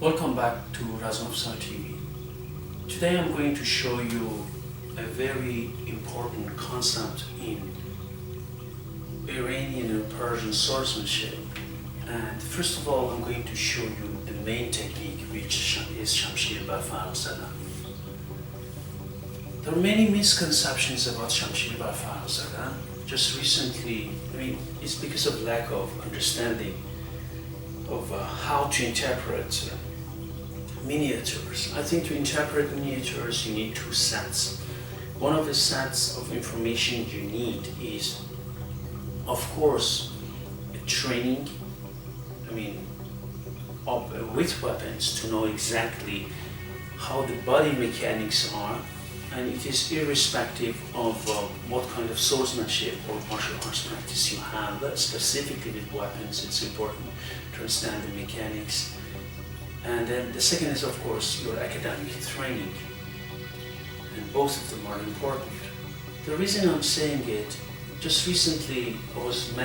Welcome back to Razmafzar TV. Today I'm going to show you a very important concept in Iranian and Persian swordsmanship. And first of all, I'm going to show you the main technique, which is Shamshir and Separ. There are many misconceptions about Shamshir and Separ. Just recently, it's because of lack of understanding of how to interpret miniatures. I think to interpret miniatures you need two sets. One of the sets of information you need is, of course, training, with weapons to know exactly how the body mechanics are, and it is irrespective of what kind of swordsmanship or martial arts practice you have. Specifically with weapons, it's important to understand the mechanics. And then the second is, of course, your academic training, and both of them are important. The reason I'm saying it, just recently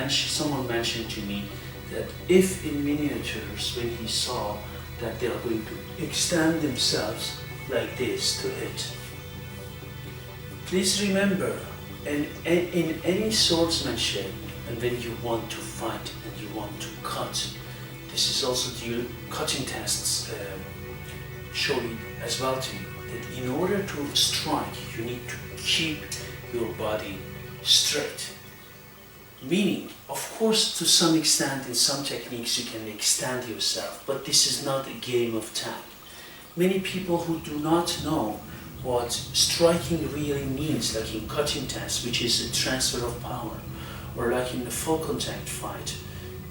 someone mentioned to me that if in miniatures, when he saw that they are going to extend themselves like this to hit, please remember, in any swordsmanship, and when you want to fight and you want to cut, this is also the cutting tests show it as well to you, that in order to strike, you need to keep your body straight. Meaning, of course, to some extent, in some techniques you can extend yourself, but this is not a game of tag. Many people who do not know what striking really means, like in cutting tests, which is a transfer of power, or like in the full contact fight,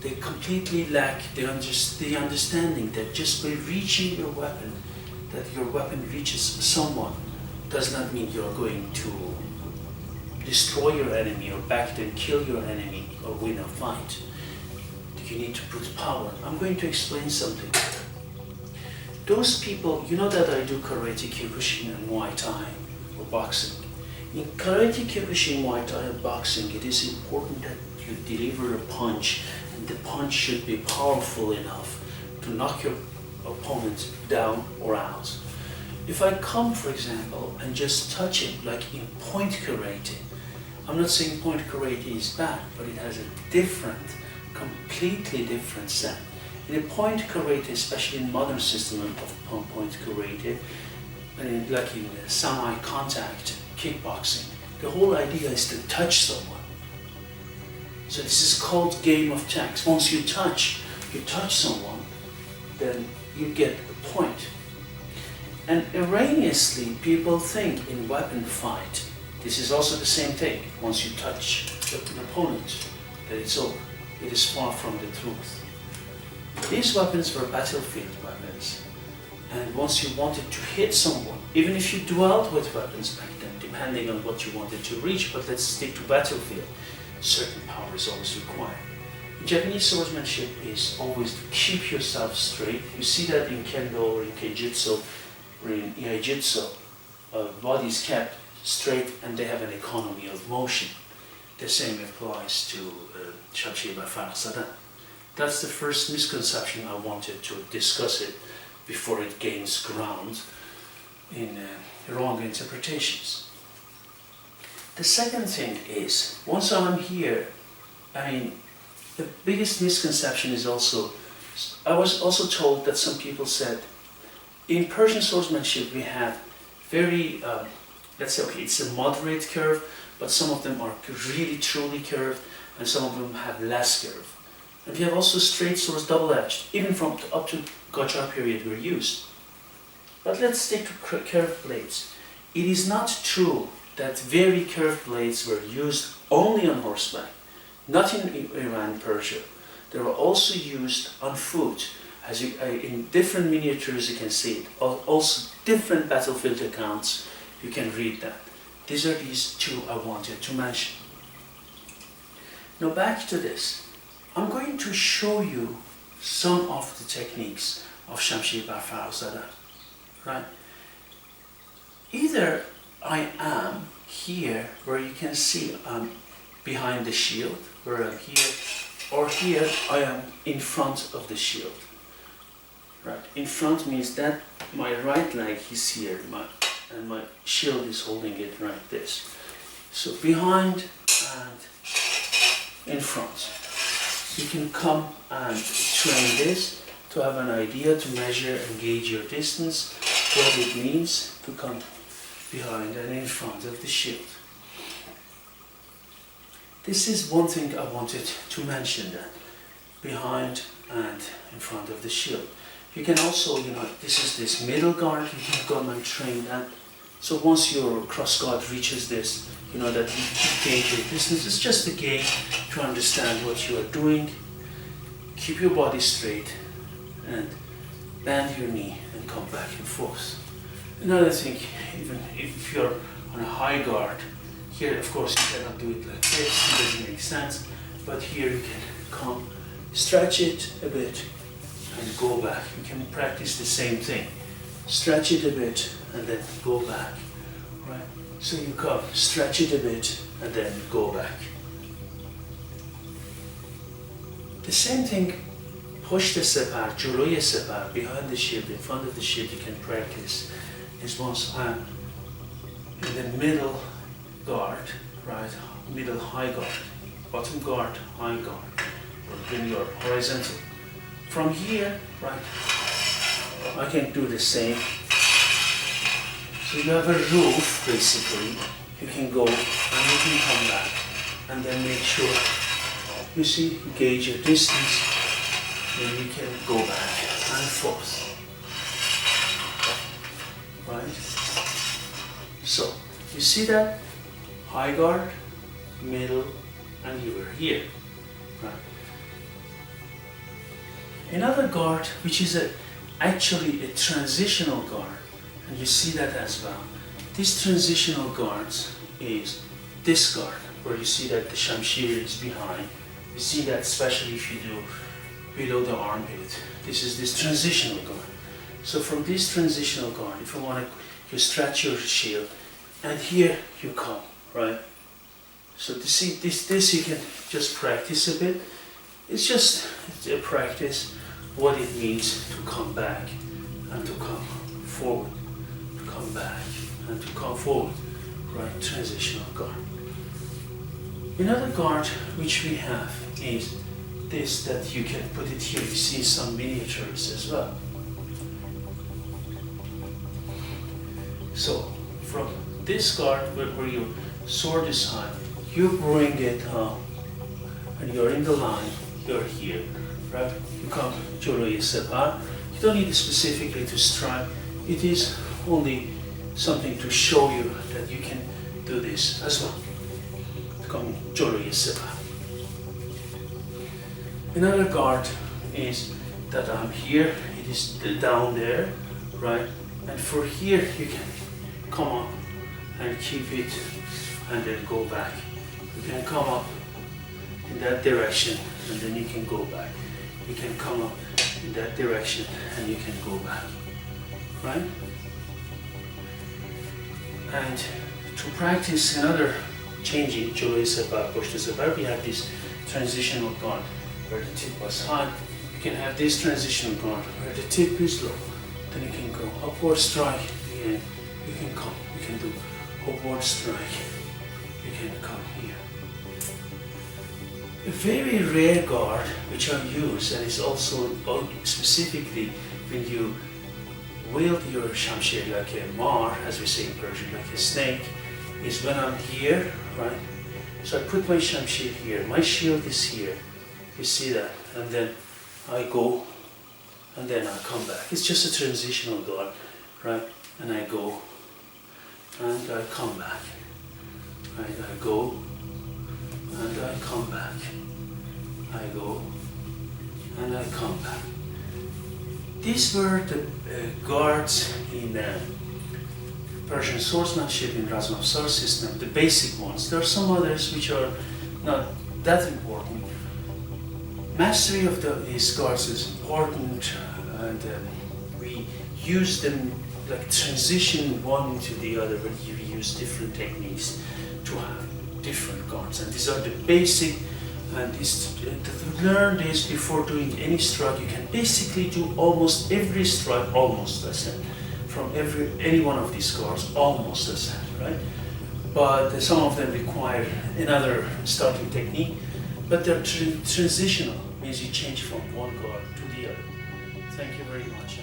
they completely lack the understanding that just by reaching your weapon, that your weapon reaches someone, does not mean you're going to destroy your enemy or back then kill your enemy or win a fight. You need to put power. I'm going to explain something. Those people, you know that I do karate, kyokushin, and Muay Thai, or boxing. In karate, kyokushin, Muay Thai, and boxing, it is important that you deliver a punch, and the punch should be powerful enough to knock your opponent down or out. If I come, for example, and just touch it, like in point karate, I'm not saying point karate is bad, but it has a completely different set. In a point karate, especially in modern system of point karate, and like in semi-contact kickboxing, the whole idea is to touch someone. So this is called game of tags. Once you touch someone, then you get a point. And erroneously, people think in weapon fight, this is also the same thing. Once you touch an opponent, that it's over. It is far from the truth. These weapons were battlefield weapons. And once you wanted to hit someone, even if you dwelled with weapons back then, depending on what you wanted to reach, but let's stick to battlefield, certain power is always required. In Japanese swordsmanship is always to keep yourself straight. You see that in Kendo or in Keijutsu or in Iaijutsu. Body is kept straight and they have an economy of motion. The same applies to Shamshir and Separ. That's the first misconception I wanted to discuss it before it gains ground in wrong interpretations. The second thing is, once I'm here, the biggest misconception is also, I was also told that some people said, in Persian swordsmanship we have very, let's say, okay, it's a moderate curve, but some of them are really truly curved, and some of them have less curve. And we have also straight swords, double-edged, even from up to Qajar period were used. But let's stick to curved blades. It is not true that very curved blades were used only on horseback, not in Iran, Persia. They were also used on foot. As in different miniatures you can see it. Also different battlefield accounts, you can read that. These are these two I wanted to mention. Now back to this. I'm going to show you some of the techniques of Shamshir and Separ. Right? Either I am here, where you can see I'm behind the shield, where I'm here, or here I am in front of the shield. Right. In front means that my right leg is here, and my shield is holding it like this. So behind and in front. You can come and train this to have an idea, to measure and gauge your distance, what it means to come behind and in front of the shield. This is one thing I wanted to mention, that behind and in front of the shield. You can also, this is this middle guard, you can come and train that. So once your cross guard reaches this, that you gauge your distance. It's just a gauge to understand what you are doing. Keep your body straight and bend your knee and come back and forth. Another thing, even if you're on a high guard, here of course you cannot do it like this, it doesn't make sense, but here you can come, stretch it a bit and go back. You can practice the same thing. Stretch it a bit and then go back. Right? So you come, stretch it a bit and then go back. The same thing, push the separ, جلوی separ, behind the shield, in front of the shield, you can practice. Is once I'm in the middle guard, right? Middle high guard, bottom guard, high guard, or when you're horizontal. From here, right, I can do the same. So you have a roof, basically. You can go and you can come back, and then make sure, you see, you gauge your distance, then you can go back and forth. Right? So, you see that? High guard, middle, and you are here. Right? Another guard, which is actually a transitional guard, and you see that as well. This transitional guards is this guard, where you see that the Shamshir is behind. You see that especially if you do below the armpit. This is this transitional guard. So from this transitional guard, if you want to, you stretch your shield, and here you come, right? So to see this you can just practice a bit. It's just a practice what it means to come back and to come forward, to come back and to come forward, right? Transitional guard. Another guard which we have is this, that you can put it here. You see some miniatures as well. So from this guard where your sword is high, you bring it up and you're in the line, you're here, right? You come Joloye Separ. You don't need it specifically to strike. It is only something to show you that you can do this as well. Come Joloye Separ. Another guard is that I'm here, it is down there, right? And for here you can come up and keep it and then go back. You can come up in that direction and then you can go back. You can come up in that direction and you can go back, right? And to practice another changing Joloye Separ, Push the Separ, we have this transitional guard where the tip was high. You can have this transitional guard where the tip is low. Then you can go upward strike again. You can come, you can do upward strike. You can come here. A very rare guard which I use, and is also specifically when you wield your Shamshir like a mar, as we say in Persian, like a snake, is when I'm here, right? So I put my Shamshir here, my shield is here, you see that, and then I go, and then I come back. It's just a transitional guard, right? And I go, and I come back, right? I go, and I come back. I go, and I come back. These were the guards in Persian swordsmanship in Razmafzar system, the basic ones. There are some others which are not that important. Mastery of these guards is important, and we use them like transition one into the other, but you use different techniques to have different guards. And these are the basic And to learn this before doing any strike, you can basically do almost every strike, almost the same, from any one of these guards, almost the same, right? But some of them require another starting technique, but they're transitional, means you change from one guard to the other. Thank you very much.